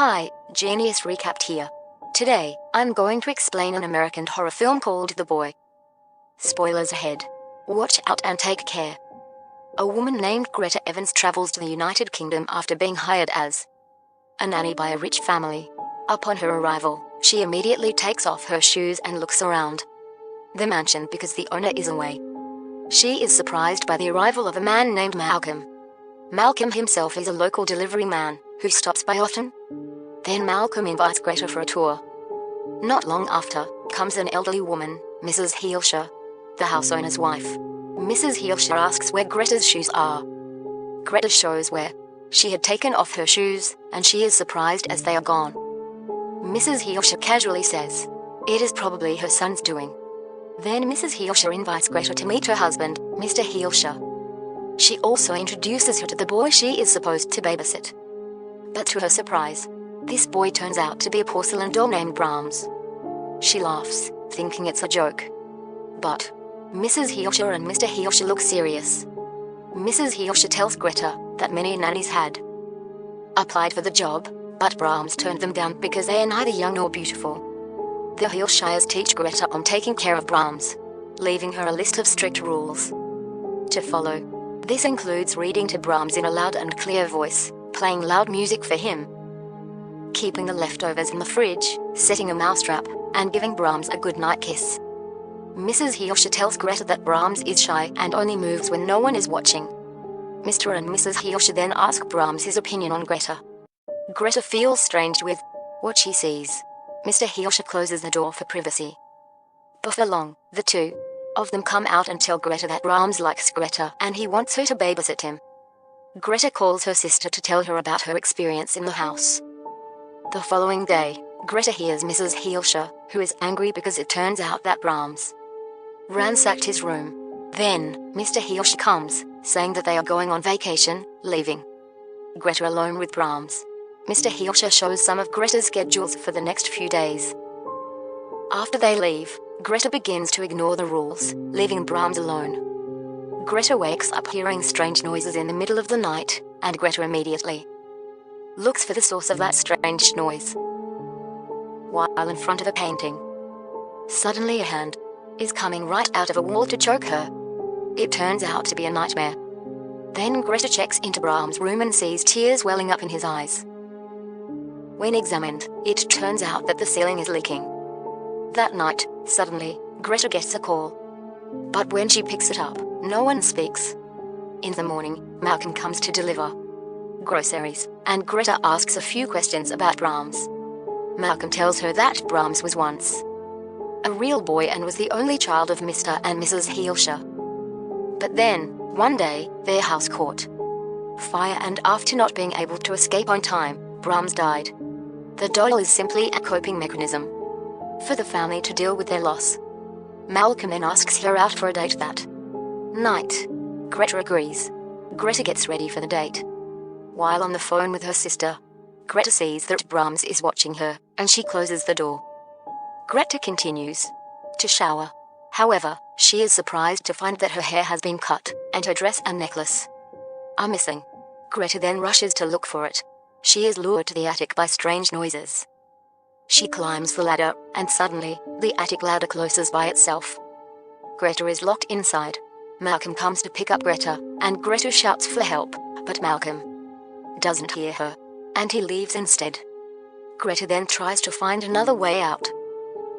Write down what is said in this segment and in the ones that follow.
Hi, Genius Recapped here. Today, I'm going to explain an American horror film called The Boy. Spoilers ahead. Watch out and take care. A woman named Greta Evans travels to the United Kingdom after being hired as a nanny by a rich family. Upon her arrival, she immediately takes off her shoes and looks around the mansion because the owner is away. She is surprised by the arrival of a man named Malcolm. Malcolm himself is a local delivery man who stops by often. Then Malcolm invites Greta for a tour. Not long after, comes an elderly woman, Mrs. Heelscher, the house owner's wife. Mrs. Heelscher asks where Greta's shoes are. Greta shows where. She had taken off her shoes, and she is surprised as they are gone. Mrs. Heelscher casually says, "It is probably her son's doing." Then Mrs. Heelscher invites Greta to meet her husband, Mr. Heelscher. She also introduces her to the boy she is supposed to babysit. But to her surprise, this boy turns out to be a porcelain doll named Brahms. She laughs, thinking it's a joke. But Mrs. Heelscher and Mr. Heelscher look serious. Mrs. Heelscher tells Greta that many nannies had applied for the job, but Brahms turned them down because they are neither young nor beautiful. The Heelshires teach Greta on taking care of Brahms, leaving her a list of strict rules to follow. This includes reading to Brahms in a loud and clear voice, playing loud music for him, keeping the leftovers in the fridge, setting a mousetrap, and giving Brahms a goodnight kiss. Mrs. Heelscher tells Greta that Brahms is shy and only moves when no one is watching. Mr. and Mrs. Heelscher then ask Brahms his opinion on Greta. Greta feels strange with what she sees. Mr. Heelscher closes the door for privacy. Before long, the two of them come out and tell Greta that Brahms likes Greta and he wants her to babysit him. Greta calls her sister to tell her about her experience in the house. The following day, Greta hears Mrs. Heelscher, who is angry because it turns out that Brahms ransacked his room. Then, Mr. Heelscher comes, saying that they are going on vacation, leaving Greta alone with Brahms. Mr. Heelscher shows some of Greta's schedules for the next few days. After they leave, Greta begins to ignore the rules, leaving Brahms alone. Greta wakes up hearing strange noises in the middle of the night, and Greta immediately looks for the source of that strange noise. While in front of a painting, suddenly a hand is coming right out of a wall to choke her. It turns out to be a nightmare. Then Greta checks into Brahms' room and sees tears welling up in his eyes. When examined, it turns out that the ceiling is leaking. That night, suddenly, Greta gets a call. But when she picks it up, no one speaks. In the morning, Malcolm comes to deliver groceries, and Greta asks a few questions about Brahms. Malcolm tells her that Brahms was once a real boy and was the only child of Mr. and Mrs. Heelscher. But then, one day, their house caught fire, and after not being able to escape on time, Brahms died. The doll is simply a coping mechanism for the family to deal with their loss. Malcolm then asks her out for a date that night. Greta agrees. Greta gets ready for the date. While on the phone with her sister, Greta sees that Brahms is watching her, and she closes the door. Greta continues to shower. However, she is surprised to find that her hair has been cut, and her dress and necklace are missing. Greta then rushes to look for it. She is lured to the attic by strange noises. She climbs the ladder, and suddenly, the attic ladder closes by itself. Greta is locked inside. Malcolm comes to pick up Greta, and Greta shouts for help, but Malcolm doesn't hear her, and he leaves instead. Greta then tries to find another way out.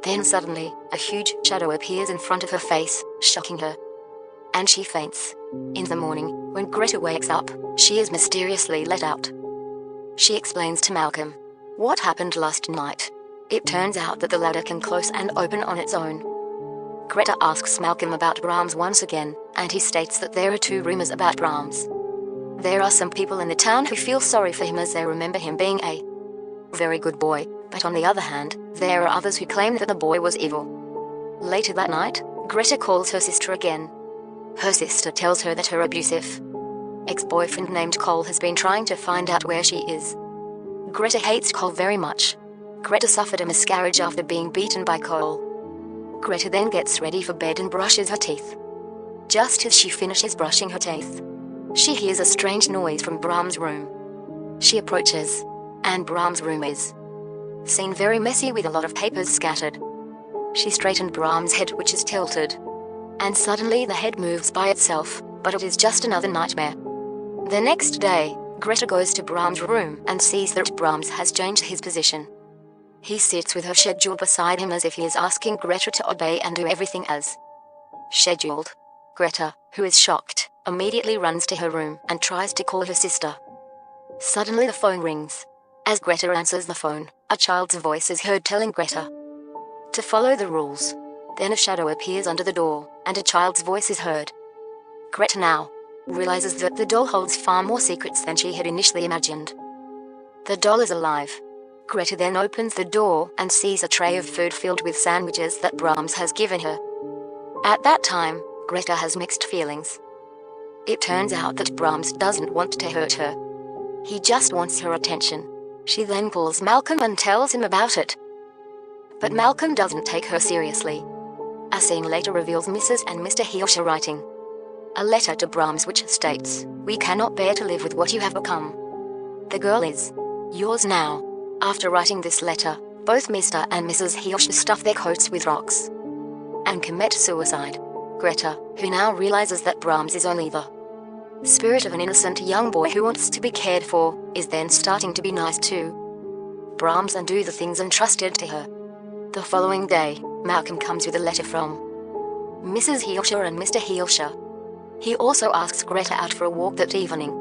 Then suddenly, a huge shadow appears in front of her face, shocking her, and she faints. In the morning, when Greta wakes up, she is mysteriously let out. She explains to Malcolm what happened last night. It turns out that the ladder can close and open on its own. Greta asks Malcolm about Brahms once again, and he states that there are two rumors about Brahms. There are some people in the town who feel sorry for him as they remember him being a very good boy, but on the other hand, there are others who claim that the boy was evil. Later that night, Greta calls her sister again. Her sister tells her that her abusive ex-boyfriend named Cole has been trying to find out where she is. Greta hates Cole very much. Greta suffered a miscarriage after being beaten by Cole. Greta then gets ready for bed and brushes her teeth. Just as she finishes brushing her teeth, she hears a strange noise from Brahms' room. She approaches, and Brahms' room is seen very messy with a lot of papers scattered. She straightened Brahms' head, which is tilted, and suddenly the head moves by itself, but it is just another nightmare. The next day, Greta goes to Brahms' room and sees that Brahms has changed his position. He sits with her schedule beside him as if he is asking Greta to obey and do everything as scheduled. Greta, who is shocked, immediately runs to her room and tries to call her sister. Suddenly the phone rings. As Greta answers the phone, a child's voice is heard telling Greta to follow the rules. Then a shadow appears under the door, and a child's voice is heard. Greta now realizes that the doll holds far more secrets than she had initially imagined. The doll is alive. Greta then opens the door and sees a tray of food filled with sandwiches that Brahms has given her. At that time, Greta has mixed feelings. It turns out that Brahms doesn't want to hurt her. He just wants her attention. She then calls Malcolm and tells him about it. But Malcolm doesn't take her seriously. A scene later reveals Mrs. and Mr. Hielscher writing a letter to Brahms which states, "We cannot bear to live with what you have become. The girl is yours now." After writing this letter, both Mr. and Mrs. Hielscher stuff their coats with rocks and commit suicide. Greta, who now realizes that Brahms is only the spirit of an innocent young boy who wants to be cared for, is then starting to be nice to Brahms and do the things entrusted to her. The following day, Malcolm comes with a letter from Mrs. Hielscher and Mr. Hielscher. He also asks Greta out for a walk that evening.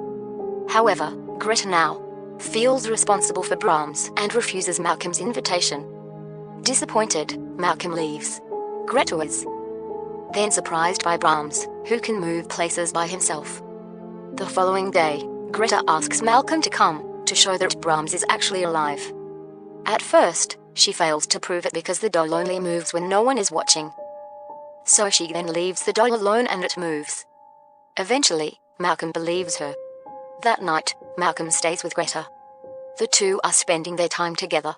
However, Greta now feels responsible for Brahms and refuses Malcolm's invitation. Disappointed, Malcolm leaves. Greta is then surprised by Brahms, who can move places by himself. The following day, Greta asks Malcolm to come, to show that Brahms is actually alive. At first, she fails to prove it because the doll only moves when no one is watching. So she then leaves the doll alone and it moves. Eventually, Malcolm believes her. That night, Malcolm stays with Greta. The two are spending their time together.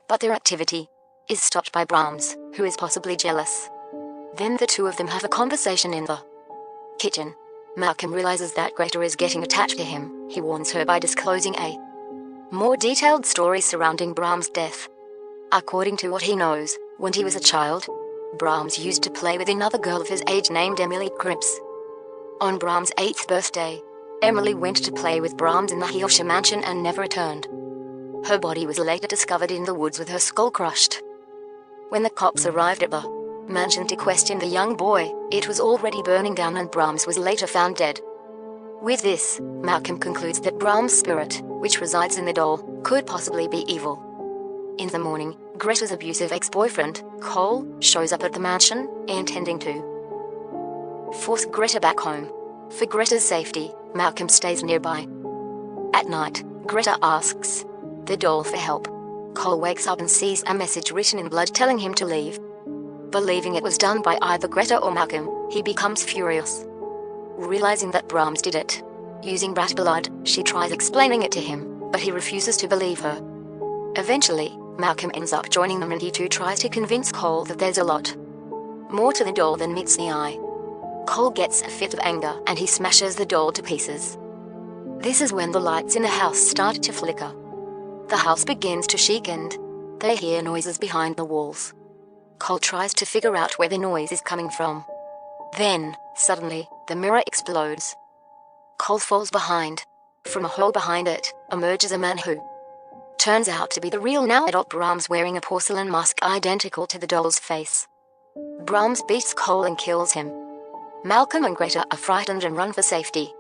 But their activity is stopped by Brahms, who is possibly jealous. Then the two of them have a conversation in the kitchen. Malcolm realizes that Greta is getting attached to him. He warns her by disclosing a more detailed story surrounding Brahms' death. According to what he knows, when he was a child, Brahms used to play with another girl of his age named Emily Cripps. On Brahms' 8th birthday, Emily went to play with Brahms in the Hielscher mansion and never returned. Her body was later discovered in the woods with her skull crushed. When the cops arrived at the mansion to question the young boy, it was already burning down and Brahms was later found dead. With this, Malcolm concludes that Brahms' spirit, which resides in the doll, could possibly be evil. In the morning, Greta's abusive ex-boyfriend, Cole, shows up at the mansion, intending to force Greta back home. For Greta's safety, Malcolm stays nearby. At night, Greta asks the doll for help. Cole wakes up and sees a message written in blood telling him to leave. Believing it was done by either Greta or Malcolm, he becomes furious. Realizing that Brahms did it using rat blood, she tries explaining it to him, but he refuses to believe her. Eventually, Malcolm ends up joining them and he too tries to convince Cole that there's a lot more to the doll than meets the eye. Cole gets a fit of anger and he smashes the doll to pieces. This is when the lights in the house start to flicker. The house begins to shake and they hear noises behind the walls. Cole tries to figure out where the noise is coming from. Then, suddenly, the mirror explodes. Cole falls behind. From a hole behind it, emerges a man who turns out to be the real now adult Brahms wearing a porcelain mask identical to the doll's face. Brahms beats Cole and kills him. Malcolm and Greta are frightened and run for safety.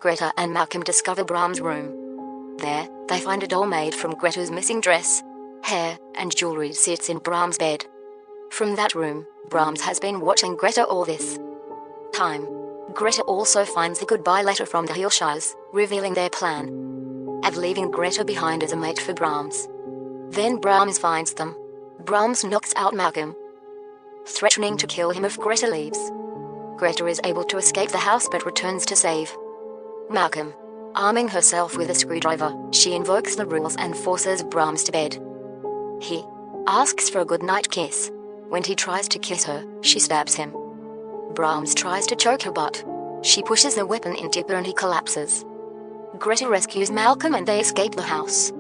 Greta and Malcolm discover Brahms' room. There, they find a doll made from Greta's missing dress, hair, and jewelry sits in Brahms' bed. From that room, Brahms has been watching Greta all this time. Greta also finds a goodbye letter from the Hielschers, revealing their plan of leaving Greta behind as a mate for Brahms. Then Brahms finds them. Brahms knocks out Malcolm, threatening to kill him if Greta leaves. Greta is able to escape the house but returns to save Malcolm. Arming herself with a screwdriver, she invokes the rules and forces Brahms to bed. He asks for a goodnight kiss. When he tries to kiss her, she stabs him. Brahms tries to choke her but she pushes the weapon into her and he collapses. Greta rescues Malcolm and they escape the house.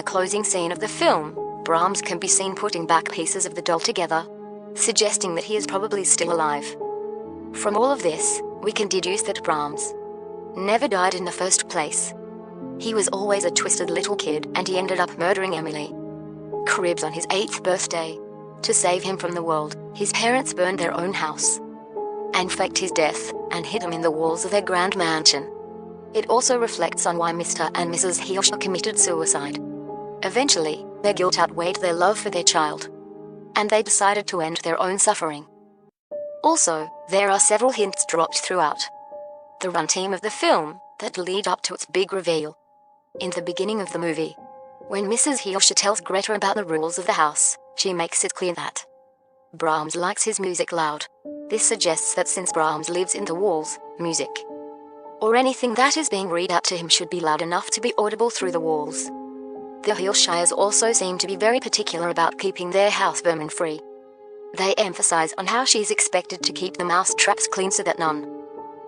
the closing scene of the film, Brahms can be seen putting back pieces of the doll together, suggesting that he is probably still alive. From all of this, we can deduce that Brahms never died in the first place. He was always a twisted little kid, and he ended up murdering Emily Cribbs on his 8th birthday. To save him from the world, his parents burned their own house and faked his death and hid him in the walls of their grand mansion. It also reflects on why Mr. and Mrs. Hirscher committed suicide. Eventually, their guilt outweighed their love for their child, and they decided to end their own suffering. Also, there are several hints dropped throughout the runtime of the film that lead up to its big reveal. In the beginning of the movie, when Mrs. Hirscher tells Greta about the rules of the house, she makes it clear that Brahms likes his music loud. This suggests that since Brahms lives in the walls, music or anything that is being read out to him should be loud enough to be audible through the walls. The Hirschers also seem to be very particular about keeping their house vermin-free. They emphasize on how she's expected to keep the mouse traps clean so that none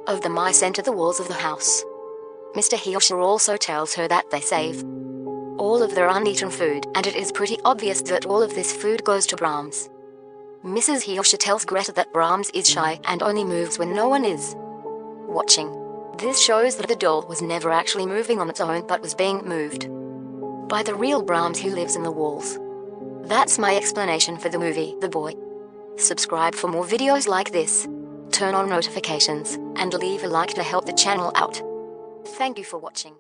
of the mice enter the walls of the house. Mr. Hirscher also tells her that they save all of their uneaten food, and it is pretty obvious that all of this food goes to Brahms. Mrs. Hirscher tells Greta that Brahms is shy and only moves when no one is watching. This shows that the doll was never actually moving on its own but was being moved by the real Brahms who lives in the walls. That's my explanation for the movie The Boy. Subscribe for more videos like this, turn on notifications, and leave a like to help the channel out. Thank you for watching.